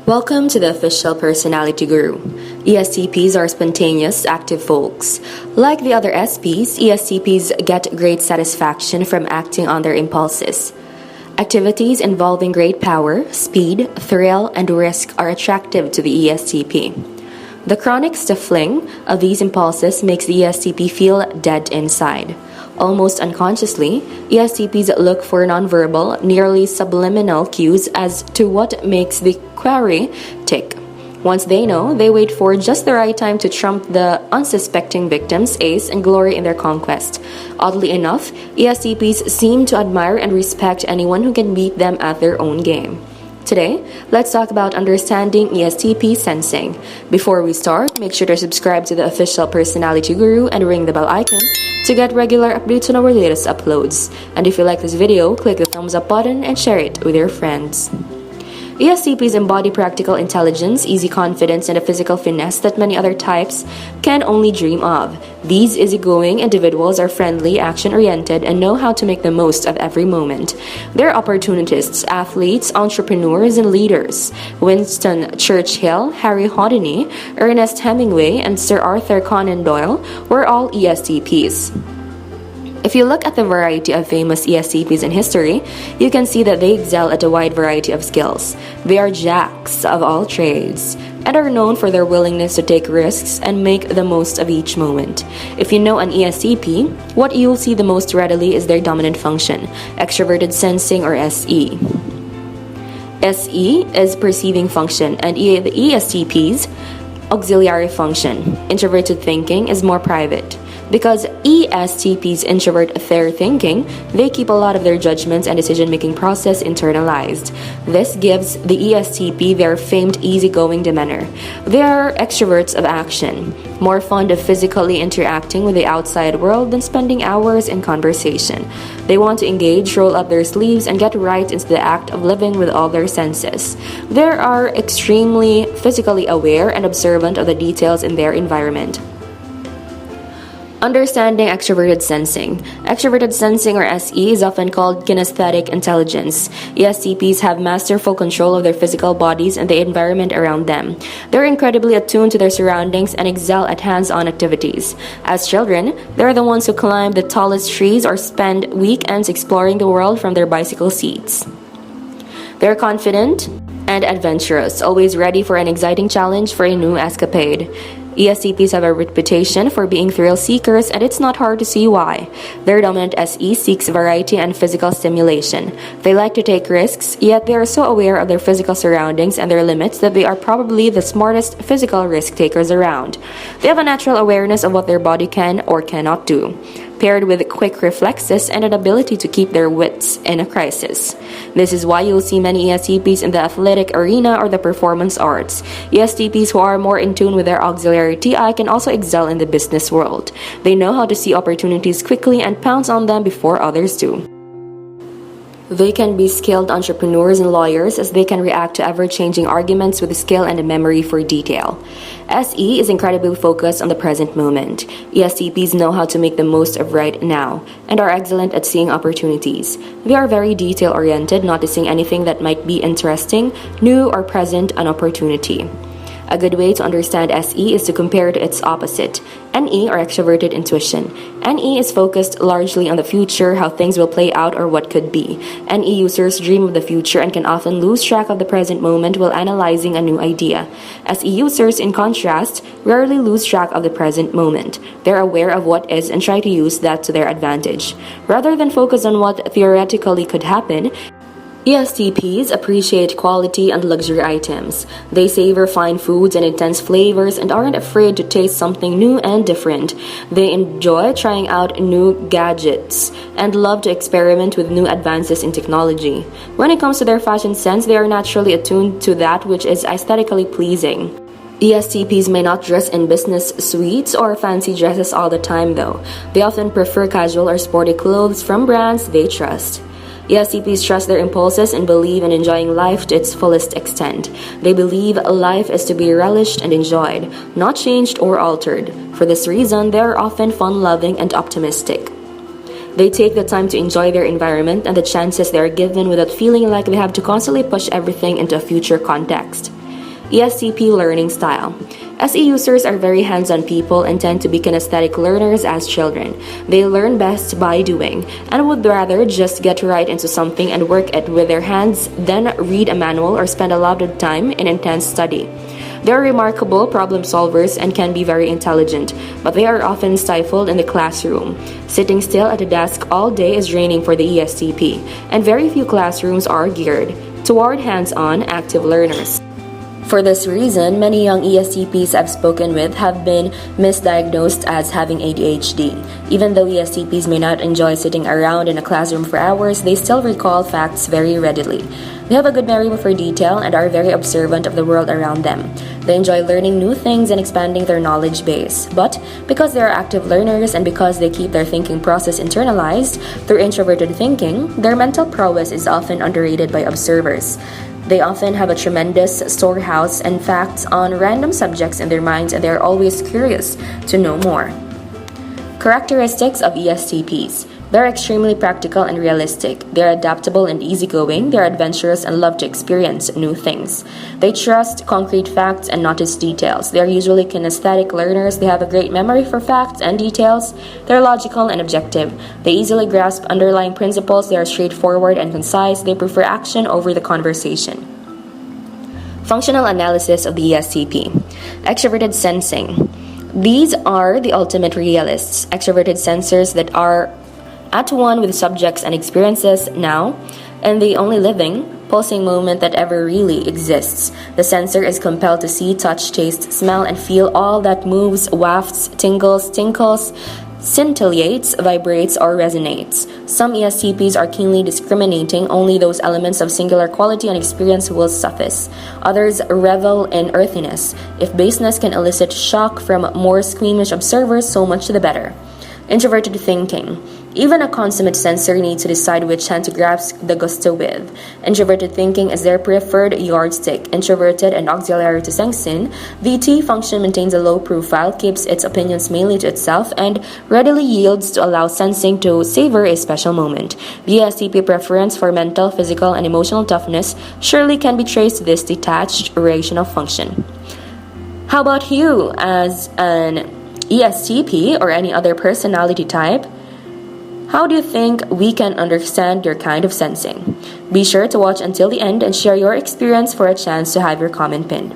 Welcome to the Official Personality Guru. ESTPs are spontaneous, active folks. Like the other SPs, ESTPs get great satisfaction from acting on their impulses. Activities involving great power, speed, thrill, and risk are attractive to the ESTP. The chronic stifling of these impulses makes the ESTP feel dead inside. Almost unconsciously, ESTPs look for nonverbal, nearly subliminal cues as to what makes the query tick. Once they know, they wait for just the right time to trump the unsuspecting victim's ace and glory in their conquest. Oddly enough, ESTPs seem to admire and respect anyone who can beat them at their own game. Today, let's talk about understanding ESTP sensing. Before we start, make sure to subscribe to the Official Personality Guru and ring the bell icon to get regular updates on our latest uploads. And if you like this video, click the thumbs up button and share it with your friends. ESTPs embody practical intelligence, easy confidence, and a physical finesse that many other types can only dream of. These easygoing individuals are friendly, action-oriented, and know how to make the most of every moment. They're opportunists, athletes, entrepreneurs, and leaders. Winston Churchill, Harry Houdini, Ernest Hemingway, and Sir Arthur Conan Doyle were all ESTPs. If you look at the variety of famous ESTPs in history, you can see that they excel at a wide variety of skills. They are jacks of all trades and are known for their willingness to take risks and make the most of each moment. If you know an ESTP, what you'll see the most readily is their dominant function, extroverted sensing or SE. SE is perceiving function, and the ESTP's auxiliary function, introverted thinking, is more private. Because ESTPs introvert their thinking, they keep a lot of their judgments and decision-making process internalized. This gives the ESTP their famed easygoing demeanor. They are extroverts of action, more fond of physically interacting with the outside world than spending hours in conversation. They want to engage, roll up their sleeves, and get right into the act of living with all their senses. They are extremely physically aware and observant of the details in their environment. Understanding extroverted sensing. Extroverted sensing or SE is often called kinesthetic intelligence. ESTPs have masterful control of their physical bodies and the environment around them. They're incredibly attuned to their surroundings and excel at hands-on activities. As children, they're the ones who climb the tallest trees or spend weekends exploring the world from their bicycle seats. They're confident and adventurous, always ready for an exciting challenge for a new escapade. ESTPs have a reputation for being thrill seekers, and it's not hard to see why. Their dominant SE seeks variety and physical stimulation. They like to take risks, yet they are so aware of their physical surroundings and their limits that they are probably the smartest physical risk takers around. They have a natural awareness of what their body can or cannot do, paired with quick reflexes and an ability to keep their wits in a crisis. This is why you'll see many ESTPs in the athletic arena or the performance arts. ESTPs who are more in tune with their auxiliary TI can also excel in the business world. They know how to see opportunities quickly and pounce on them before others do. They can be skilled entrepreneurs and lawyers, as they can react to ever-changing arguments with skill and a memory for detail. SE is incredibly focused on the present moment. ESTPs know how to make the most of right now and are excellent at seeing opportunities. They are very detail-oriented, noticing anything that might be interesting, new, or present an opportunity. A good way to understand SE is to compare to its opposite, NE or extroverted intuition. NE is focused largely on the future, how things will play out or what could be. NE users dream of the future and can often lose track of the present moment while analyzing a new idea. SE users, in contrast, rarely lose track of the present moment. They're aware of what is and try to use that to their advantage. Rather than focus on what theoretically could happen, ESTPs appreciate quality and luxury items. They savor fine foods and intense flavors and aren't afraid to taste something new and different. They enjoy trying out new gadgets and love to experiment with new advances in technology. When it comes to their fashion sense, they are naturally attuned to that which is aesthetically pleasing. ESTPs may not dress in business suites or fancy dresses all the time though. They often prefer casual or sporty clothes from brands they trust. ESTPs trust their impulses and believe in enjoying life to its fullest extent. They believe life is to be relished and enjoyed, not changed or altered. For this reason, they are often fun-loving and optimistic. They take the time to enjoy their environment and the chances they are given without feeling like they have to constantly push everything into a future context. ESTP learning style. SE users are very hands-on people and tend to be kinesthetic learners as children. They learn best by doing and would rather just get right into something and work it with their hands than read a manual or spend a lot of time in intense study. They are remarkable problem solvers and can be very intelligent, but they are often stifled in the classroom. Sitting still at a desk all day is draining for the ESTP, and very few classrooms are geared toward hands-on, active learners. For this reason, many young ESTPs I've spoken with have been misdiagnosed as having ADHD. Even though ESTPs may not enjoy sitting around in a classroom for hours, they still recall facts very readily. They have a good memory for detail and are very observant of the world around them. They enjoy learning new things and expanding their knowledge base. But because they are active learners and because they keep their thinking process internalized through introverted thinking, their mental prowess is often underrated by observers. They often have a tremendous storehouse and facts on random subjects in their minds, and they are always curious to know more. Characteristics of ESTPs. They're extremely practical and realistic. They're adaptable and easygoing. They're adventurous and love to experience new things. They trust concrete facts and notice details. They're usually kinesthetic learners. They have a great memory for facts and details. They're logical and objective. They easily grasp underlying principles. They are straightforward and concise. They prefer action over the conversation. Functional analysis of the ESTP. Extroverted sensing. These are the ultimate realists. Extroverted sensors that are at one with subjects and experiences now, and the only living, pulsing moment that ever really exists. The sensor is compelled to see, touch, taste, smell, and feel all that moves, wafts, tingles, tinkles, scintillates, vibrates, or resonates. Some ESTPs are keenly discriminating. Only those elements of singular quality and experience will suffice. Others revel in earthiness. If baseness can elicit shock from more squeamish observers, so much the better. Introverted thinking. Even a consummate sensor needs to decide which hand to grasp the gusto with. Introverted thinking is their preferred yardstick. Introverted and auxiliary to sensing, the T function maintains a low profile, keeps its opinions mainly to itself, and readily yields to allow sensing to savor a special moment. The ESTP preference for mental, physical, and emotional toughness surely can be traced to this detached, rational function. How about you as an ESTP or any other personality type? How do you think we can understand your kind of sensing? Be sure to watch until the end and share your experience for a chance to have your comment pinned.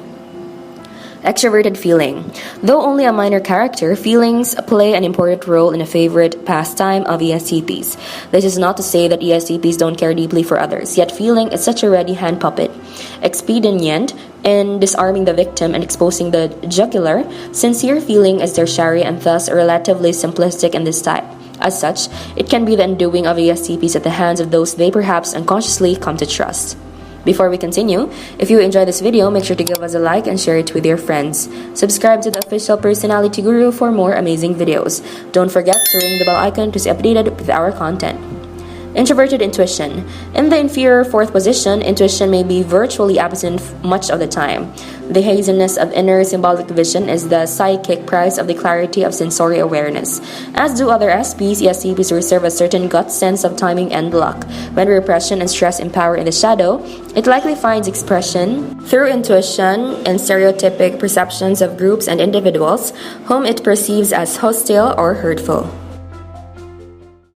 Extroverted feeling. Though only a minor character, feelings play an important role in a favorite pastime of ESTPs. This is not to say that ESTPs don't care deeply for others, yet feeling is such a ready hand puppet. Expedient in disarming the victim and exposing the jugular, sincere feeling is tertiary and thus relatively simplistic in this type. As such, it can be the undoing of ESTPs at the hands of those they perhaps unconsciously come to trust. Before we continue, if you enjoyed this video, make sure to give us a like and share it with your friends. Subscribe to the Official Personality Guru for more amazing videos. Don't forget to ring the bell icon to stay updated with our content. Introverted intuition. In the inferior fourth position, intuition may be virtually absent much of the time. The haziness of inner symbolic vision is the psychic price of the clarity of sensory awareness. As do other SPs, ESTPs reserve a certain gut sense of timing and luck. When repression and stress empower in the shadow, it likely finds expression through intuition and stereotypic perceptions of groups and individuals whom it perceives as hostile or hurtful.